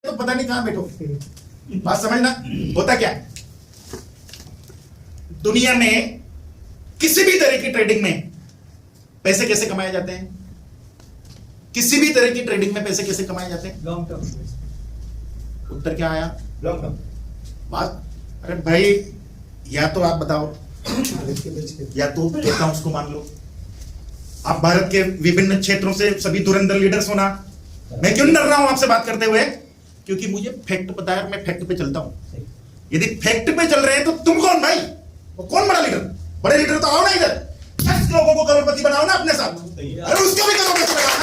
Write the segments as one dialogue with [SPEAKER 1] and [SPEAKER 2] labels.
[SPEAKER 1] तो पता नहीं कहां बैठो। बात समझना। होता क्या दुनिया में किसी भी तरह की ट्रेडिंग में पैसे कैसे कमाए जाते हैं? किसी भी तरह की ट्रेडिंग में पैसे कैसे कमाए जाते हैं?
[SPEAKER 2] Long term.
[SPEAKER 1] उत्तर क्या आया?
[SPEAKER 2] Long term.
[SPEAKER 1] बात अरे भाई, या तो आप बताओ या तो कहता हूं उसको मान लो। आप भारत के विभिन्न क्षेत्रों से सभी धुरंधर लीडर्स होना। मैं क्यों नहीं डर रहा हूं आपसे बात करते हुए? क्योंकि मुझे फैक्ट पता है, मैं फैक्ट पे चलता हूं। यदि फैक्ट पे चल रहे हैं तो तुम कौन भाई? वो कौन बड़ा लीडर? बड़े लीडर तो आओ ना इधर, 10 लोगों को करोड़पति बनाओ ना अपने साथ। अरे उसको भी करोड़पति बनाओ।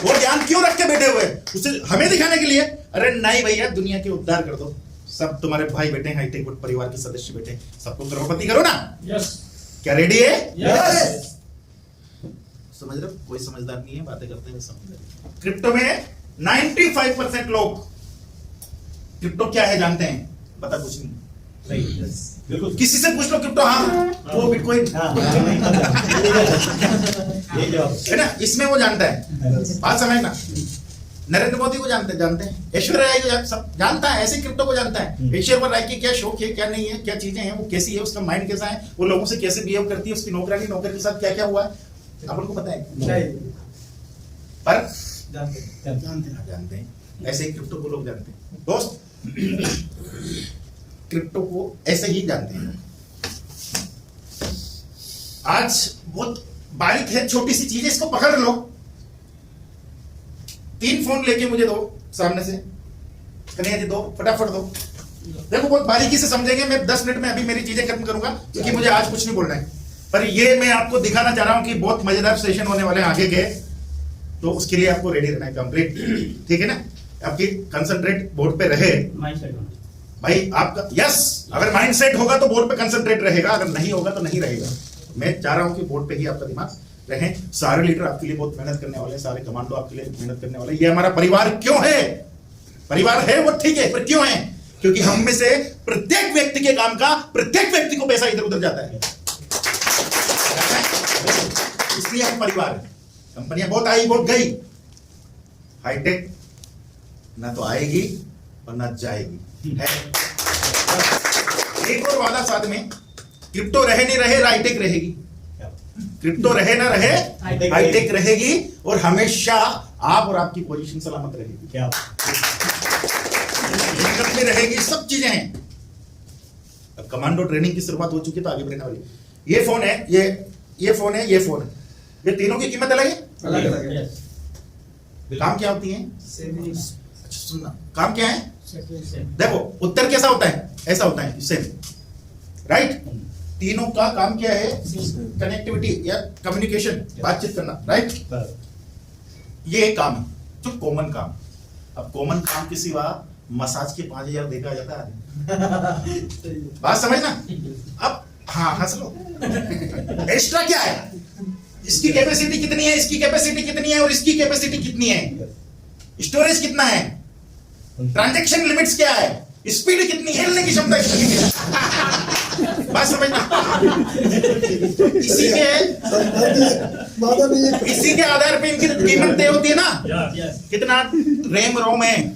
[SPEAKER 1] वो ज्ञान क्यों रख के बैठे हुए? उसे हमें दिखाने के लिए? अरे नहीं भैया, दुनिया के उद्धार कर दो। सब तुम्हारे भाई बेटे हैं, हाईटेक परिवार के सदस्य बेटे हैं, सबको करोड़पति करो ना।
[SPEAKER 2] यस।
[SPEAKER 1] क्या रेडी है?
[SPEAKER 2] यस।
[SPEAKER 1] समझ रहे हो? कोई समझदार नहीं है, बातें करते हैं समझ रहे। क्रिप्टो में 95% लोग क्रिप्टो क्या है जानते हैं? पता कुछ नहीं। बिल्कुल। किसी से पूछ लो क्रिप्टो, हाँ वो बिटकॉइन है ना, इसमें वो जानता है। बात समझना। नरेंद्र मोदी को जानते हैं, ऐश्वर्या राय को सब जानता है, ऐसे क्रिप्टो को जानता है। ऐश्वर्या राय की क्या शौक है, क्या नहीं है, क्या चीजें हैं, वो कैसी है, उसका माइंड कैसा है, वो लोगों से कैसे बिहेव करती है, उसकी नौकर के साथ क्या क्या हुआ है, आपको पता है? पर जानते हैं। ऐसे ही क्रिप्टो को लोग जानते हैं। दोस्त, क्रिप्टो को ऐसे ही जानते हैं। आज बहुत बारीक है, छोटी सी चीज है, इसको पकड़ लो। 3 फोन लेके मुझे दो सामने से, कन्हैया जी दो, फटाफट दो। देखो बहुत बारीकी से समझेंगे। मैं 10 मिनट में अभी मेरी चीजें खत्म करूंगा, क्योंकि मुझे आज कुछ नहीं बोलना है। पर ये मैं आपको दिखाना चाह रहा हूं कि बहुत मजेदार सेशन होने वाले हैं आगे के, तो उसके लिए आपको रेडी रहना है, कंप्लीट। ठीक है ना? आपकी कंसंट्रेट बोर्ड पे रहे भाई आपका। यस, अगर माइंड सेट होगा तो बोर्ड पे कंसंट्रेट रहेगा, अगर नहीं होगा तो नहीं रहेगा। मैं चाह रहा हूं कि बोर्ड पे ही आपका दिमाग रहे। सारे लीडर आपके लिए बहुत मेहनत करने वाले हैं, सारे कमांडो आपके लिए मेहनत करने वाले हैं। ये हमारा परिवार क्यों है? परिवार है वो ठीक है, पर क्यों है? क्योंकि हम में से प्रत्येक व्यक्ति के काम का प्रत्येक व्यक्ति को पैसा इधर उधर जाता है, इसलिए हम परिवार है। कंपनियां बहुत आई बहुत गई, हाईटेक ना तो आएगी और ना जाएगी है। एक और वादा साथ में, क्रिप्टो रहे नहीं रहे, हाईटेक रहेगी। क्रिप्टो रहे ना रहे, हाईटेक रहेगी, और हमेशा आप और आपकी पोजीशन सलामत रहेगी। क्या में रहेगी, सब चीजें हैं। अब कमांडो ट्रेनिंग की शुरुआत हो चुकी है, तो आगे बढ़ने वाली। ये फोन है, ये फोन है, ये फोन है, ये तीनों की कीमत अलग है, अलग है। काम क्या होती है? अच्छा सुनना, काम क्या है? देखो उत्तर कैसा होता है, ऐसा होता है, सेम, राइट? तीनों का काम क्या है? कनेक्टिविटी या कम्युनिकेशन, बातचीत करना, राइट? ये एक काम है जो कॉमन काम। अब कॉमन काम के सिवा मसाज के 5000 देखा जाता है। बात समझना। अब हाँ हंस लो। एक्स्ट्रा क्या है? इसकी कैपेसिटी कितनी है, इसकी कैपेसिटी कितनी है, और इसकी कैपेसिटी कितनी है, स्टोरेज कितना है, ट्रांजैक्शन लिमिट्स क्या है, स्पीड कितनी है, हिलने की क्षमता कितनी है। बात समझना। इसी के आधार पे इनकी कीमत तय होती है ना। कितना रैम रोम है,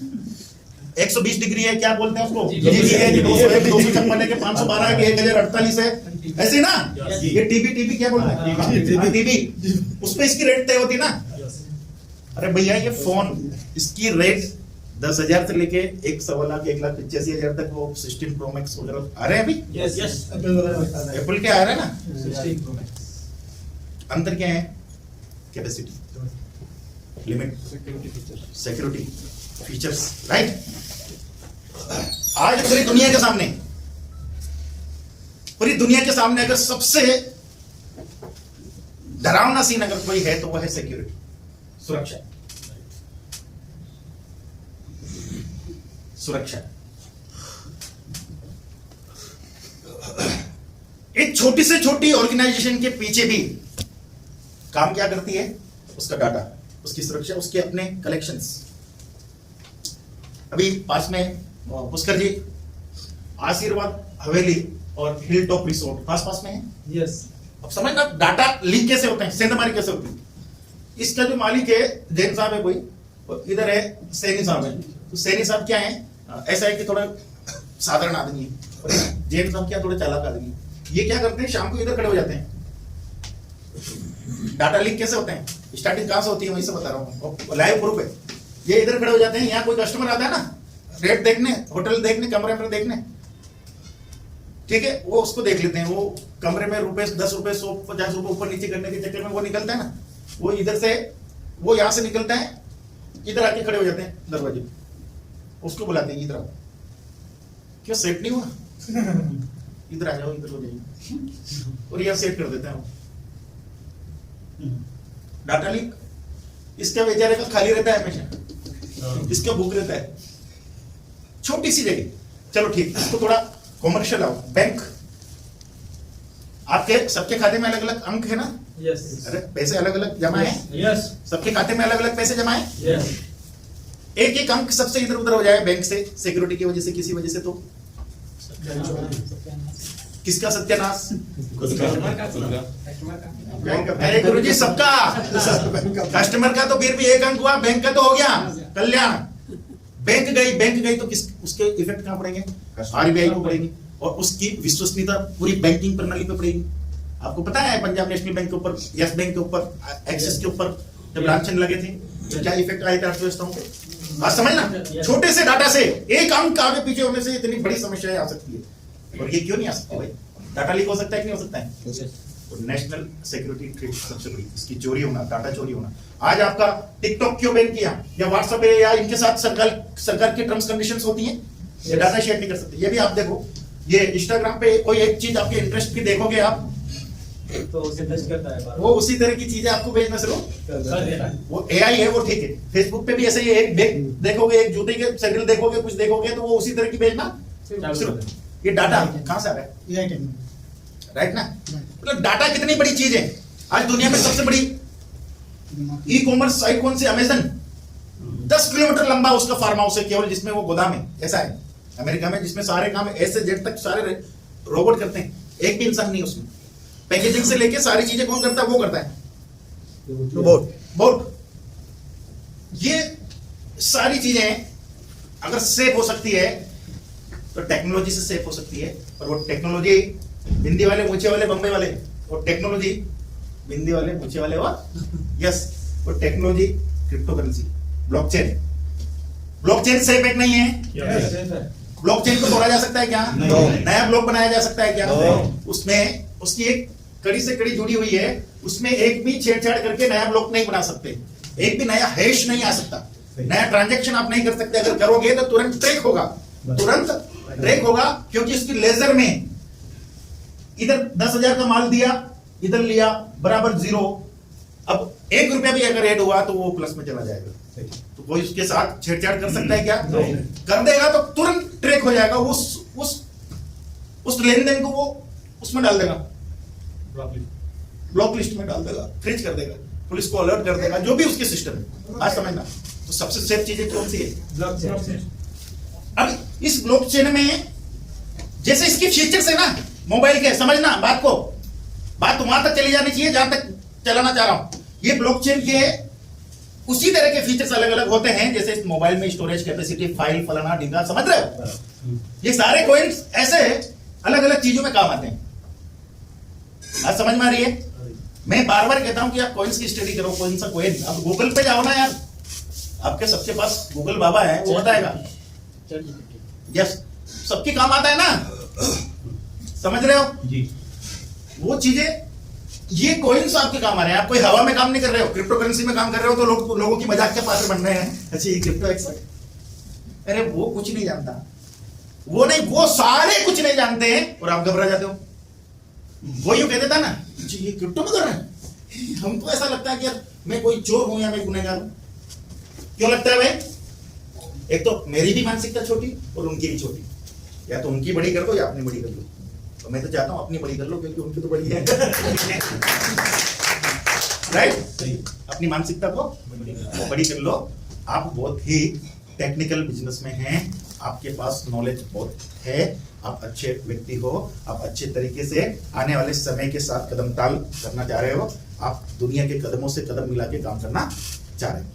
[SPEAKER 1] 120 डिग्री है, क्या बोलते हैं उसको, जीबी है कि 200 है कि 256 है कि 512 है कि 1048 है, ऐसे ना। ये टीबी क्या बोलते हैं, टीबी, उस पे इसकी रेट तय होती है ना। अरे भैया ये फोन, इसकी रेट 10,000 से लेके 1.25 1 लाख 85,000 तक वो 16 प्रो मैक्स वगैरह आ रहे हैं अभी। यस एप्पल के आ रहे हैं ना 16 प्रो मैक्स। अंतर क्या है? Capacity, limit, security features, right? आज पूरी दुनिया के सामने अगर सबसे डरावना सीन अगर कोई है तो वह है सिक्योरिटी, सुरक्षा। एक छोटी से छोटी ऑर्गेनाइजेशन के पीछे भी काम क्या करती है? उसका डाटा, उसकी सुरक्षा, उसके अपने कलेक्शंस। अभी पास में पुष्कर जी, आशीर्वाद हवेली और हिल टॉप रिसोर्ट पास में है। यस। अब समझना डाटा लीक कैसे होते हैं, सेंधमारी कैसे होती है। इसका जो मालिक है जैन साहब है कोई, और इधर है सैनी साहब है। तो सैनी साहब क्या है, ऐसा है कि थोड़ा साधारण आदमी है, और जैन साहब क्या थोड़े चालाक आदमी है। ये क्या करते हैं, शाम को इधर खड़े हो जाते हैं। डाटा लीक कैसे होते हैं, स्टार्टिंग कहां से होती है, वहीं से बता रहा हूँ, लाइव प्रूफ है। ये इधर खड़े हो जाते हैं, यहाँ कोई कस्टमर आता है ना रेट देखने, होटल देखने, कमरे में देखने, ठीक है, वो उसको देख लेते हैं। वो कमरे में रुपए 10 रुपए 100 50 रुपए ऊपर नीचे करने के चक्कर में वो निकलता है ना, वो इधर से, वो यहाँ से निकलता है, इधर आके खड़े हो जाते हैं दरवाजे, उसको बुलाते हैं, इधर आओ, क्यों सेट नहीं हुआ, इधर आ जाओ, इधर हो जाइए, और यहाँ सेट कर देते हैं। डाटा लीक, इसका बेचारे का खाली रहता है हमेशा, इसका बुक रहता है, छोटी सी जगह। चलो ठीक, इसको थोड़ा कॉमर्शियल आओ। बैंक, आपके सबके खाते में अलग अलग अंक है ना?
[SPEAKER 2] यस।
[SPEAKER 1] अरे पैसे अलग अलग जमा है?
[SPEAKER 2] यस।
[SPEAKER 1] सबके खाते में अलग अलग पैसे जमा है?
[SPEAKER 2] यस।
[SPEAKER 1] एक एक अंक सबसे इधर उधर हो जाए बैंक से, सिक्योरिटी की वजह से, किसी वजह से, तो किसका सत्यानाश? अरे गुरुजी सबका, कस्टमर का तो फिर भी एक अंक हुआ, बैंक का तो हो गया कल्याण। बैंक गई तो किस, उसके इफेक्ट कहां पड़ेंगे? आरबीआई को पड़ेंगे, और उसकी विश्वसनीयता पूरी बैंकिंग प्रणाली पे पड़ेगी। आपको पता है पंजाब नेशनल बैंक के ऊपर, यस बैंक के ऊपर, एक्सिस के ऊपर जब लांछन लगे थे तो क्या इफेक्ट आए थे अर्थव्यवस्थाओं पे? बात समझना, छोटे से डाटा से एक अंक आगे पीछे होने से इतनी बड़ी समस्याएं आ सकती है। और ये क्यों नहीं आ सकती भाई? डाटा लीक हो सकता है कि नहीं हो सकता है? नेशनल सिक्योरिटी थ्रेट सबसे बड़ी, इसकी चोरी होना, डाटा चोरी होना। आज आपका टिकटॉक क्यों बैन किया, या व्हाट्सएप है, या इनके साथ सरकार की टर्म्स कंडीशंस होती हैं, ये डाटा शेयर नहीं कर सकते। ये भी आप देखो, ये इंस्टाग्राम पे कोई एक चीज आपके इंटरेस्ट की देखोगे आप,
[SPEAKER 2] तो उसे टच करता है,
[SPEAKER 1] वो उसी तरह की चीजें आपको भेजना शुरू
[SPEAKER 2] कर देता है।
[SPEAKER 1] वो एआई है, वो ठीक है। फेसबुक पे भी ऐसे ही, एक बैग देखोगे, एक जूते के सैंडल देखोगे, कुछ देखोगे, तो वो उसी तरह की भेजना शुरू। ये डाटा कहां से आ रहा है? राइट ना? मतलब डाटा कितनी बड़ी चीज है। आज दुनिया में सबसे बड़ी ई कॉमर्स साइट कौन सी? अमेजन। 10 किलोमीटर लंबा उसका फार्म हाउस है केवल, जिसमें वो गोदाम है। ऐसा है अमेरिका में, जिसमें सारे काम ऐसे जेड तक सारे रोबोट करते हैं, एक भी इंसान नहीं उसमें। पैकेजिंग से लेके सारी चीजें कौन करता है? वो करता है रोबोट। ये सारी चीजें अगर सेफ हो सकती है तो टेक्नोलॉजी से सेफ हो सकती है। और वो टेक्नोलॉजी बिंदी वाले मूछे वाले बम्बई वाले, और टेक्नोलॉजी बिंदी वाले मूछे वाले और यस, वो technology crypto currency, blockchain. Blockchain safe एक नहीं है। ब्लॉकचेन को तोड़ा जा सकता है क्या? नया ब्लॉक बनाया जा सकता है क्या? उसमें उसकी एक कड़ी से कड़ी जुड़ी हुई है, उसमें एक भी छेड़छाड़ करके नया ब्लॉक नहीं बना सकते, एक भी नया हैश नहीं आ सकता, नया ट्रांजैक्शन आप नहीं कर सकते। अगर करोगे तो तुरंत ट्रैक होगा, क्योंकि उसकी लेजर में इधर 10,000 का माल दिया, इधर लिया, बराबर 0। अब 1 रुपया भी अगर ऐड हुआ तो वो प्लस में चला जाएगा। तो कोई उसके साथ छेड़छाड़ कर सकता है क्या? कर देगा तो तुरंत ट्रैक हो जाएगा, उस लेन देन को वो उसमें डाल देगा, ब्लॉक लिस्ट में डाल देगा, फ्रीज कर देगा, पुलिस को अलर्ट कर देगा, जो भी उसके सिस्टम है। आज समझना, तो सबसे सेफ चीजें कौन सी है? अब इस ब्लॉकचेन में जैसे इसकी फीचर्स है ना मोबाइल के, समझना बात को, बात वहां तक चली जानी चाहिए जहां तक चलाना चाह रहा हूं। ये ब्लॉकचेन के उसी तरह के फीचर्स अलग अलग होते हैं, जैसे इस मोबाइल में स्टोरेज कैपेसिटी, फाइल, फलाना ढिंगा, समझ रहे हो? ये सारे कॉइन्स ऐसे अलग अलग चीजों में काम आते हैं। आज समझ में आ रही है? मैं बार बार कहता हूं कि आप कॉइन्स की स्टडी करो, कौन सा कॉइन। अब गूगल पे जाओ ना यार, आपके सबके पास गूगल बाबा है, वो बताएगा। यस, सबके काम आता है ना, समझ रहे हो जी? वो चीजें, ये कॉइन्स आपके काम आ रहे हैं। आप कोई हवा में काम नहीं कर रहे हो, क्रिप्टो करेंसी में काम कर रहे हो, तो लोगों की मजाक के पात्र बन रहे हैं। अच्छा ये क्रिप्टो एक्सपर्ट, अरे वो कुछ नहीं जानता, वो नहीं, वो सारे कुछ नहीं जानते हैं, और आप घबरा जाते हो। वो यूं कह देता ना, ये क्रिप्टो में कर रहे हैं, हमको ऐसा लगता है कि यार मैं कोई चोर हूं या मैं गुनहगार हूं। क्यों लगता है भाई? एक तो मेरी भी मानसिकता छोटी और उनकी भी छोटी, या तो उनकी बड़ी कर दो या अपनी बड़ी कर लो। तो मैं तो चाहता हूं अपनी बड़ी कर लो, क्योंकि उनकी तो बड़ी है। राइट? अपनी मानसिकता को बड़ी कर लो। आप बहुत ही टेक्निकल बिजनेस में हैं, आपके पास नॉलेज बहुत है, आप अच्छे व्यक्ति हो, आप अच्छे तरीके से आने वाले समय के साथ कदम ताल करना चाह रहे हो, आप दुनिया के कदमों से कदम मिला के काम करना चाह रहे हो।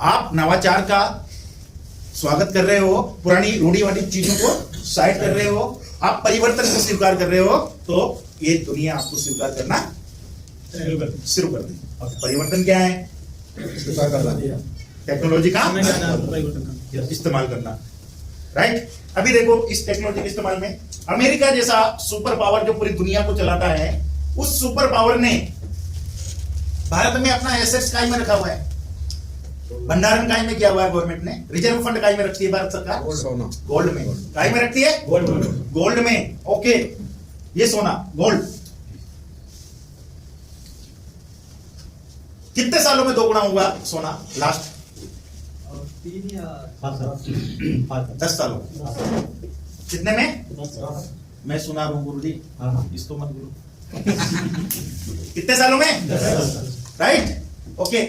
[SPEAKER 1] आप नवाचार का स्वागत कर रहे हो, पुरानी रूढ़िवादी चीजों को साइड कर रहे हो, आप परिवर्तन को स्वीकार कर रहे हो, तो ये दुनिया आपको स्वीकार करना शुरू कर दी। परिवर्तन क्या है? टेक्नोलॉजी का इस्तेमाल करना, राइट। अभी देखो इस टेक्नोलॉजी के इस्तेमाल में अमेरिका जैसा सुपर पावर जो पूरी दुनिया को चलाता है, उस सुपर पावर ने भारत में अपना एसेट्स कायम में रखा हुआ है, भंडारण कायम में किया हुआ है गवर्नमेंट ने, रिजर्व फंड कायम में रखती है भारत सरकार, गोल्ड में कायम में रखती है, गोल्ड में, ओके। ये सोना गोल्ड कितने सालों में 2 गुना हुआ सोना? लास्ट 10 सालों। कितने में? मैं सुना रहा हूं गुरु जी, इसको मत गुरु। कितने सालों में? Right, okay.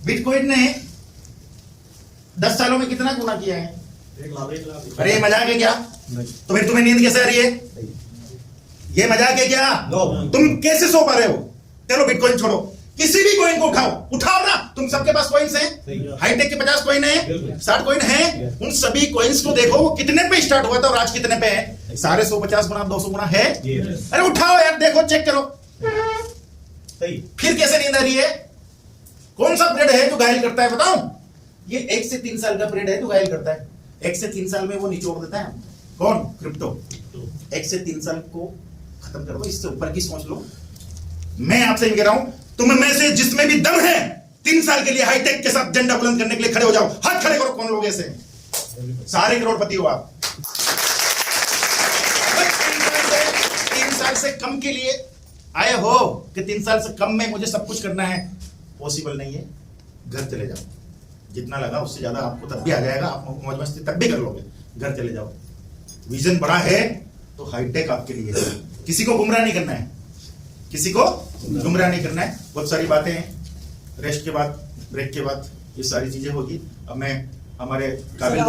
[SPEAKER 1] बिटकॉइन ने 10 सालों में कितना गुना किया है?
[SPEAKER 2] 1 लाख।
[SPEAKER 1] अरे ये मजाक है क्या? तो फिर तुम्हें नींद कैसे आ रही है? ये मजाक है क्या? तुम कैसे सो पा रहे हो? चलो बिटकॉइन छोड़ो, किसी भी कॉइन को उठाओ ना। तुम सबके पास कॉइन्स हैं, हाईटेक के 50 कॉइन है, 60 कॉइन है, उन सभी कॉइन्स को देखो वो कितने पे स्टार्ट हुआ था और आज कितने पे है? सारे 150 गुना 200 गुना है। अरे उठाओ यार, देखो, चेक करो। फिर कैसे नींद आ रही है? कौन सा पीरियड है जो घायल करता है बताओ? ये 1 से 3 साल का पीरियड है जो घायल करता है। 1 से 3 साल में वो निचोड़ देता है। कौन? क्रिप्टो। 1 से 3 साल को खत्म कर दो, इससे ऊपर की सोच लो। मैं आपसे कह रहा हूं, तुम में से जिसमें भी दम है 3 साल के लिए हाईटेक के साथ झंडा बुलंद करने के लिए खड़े हो जाओ। हाथ खड़े करो। कौन लोग ऐसे? सारे करोड़पति हो आप। 3 साल से कम के लिए आए हो कि 3 साल से कम में मुझे सब कुछ करना है, पॉसिबल नहीं है। घर चले जाओ, जितना लगा उससे ज्यादा आपको तब भी आ जाएगा, आप मौज मस्ती तब भी कर लोगे। घर चले जाओ। विजन बड़ा है तो हाईटेक आपके लिए है। किसी को गुमराह नहीं करना है, किसी को गुमराह नहीं करना है। बहुत सारी बातें हैं, रेस्ट के बाद, ब्रेक के बाद ये सारी चीजें होगी। अब मैं हमारे काबिल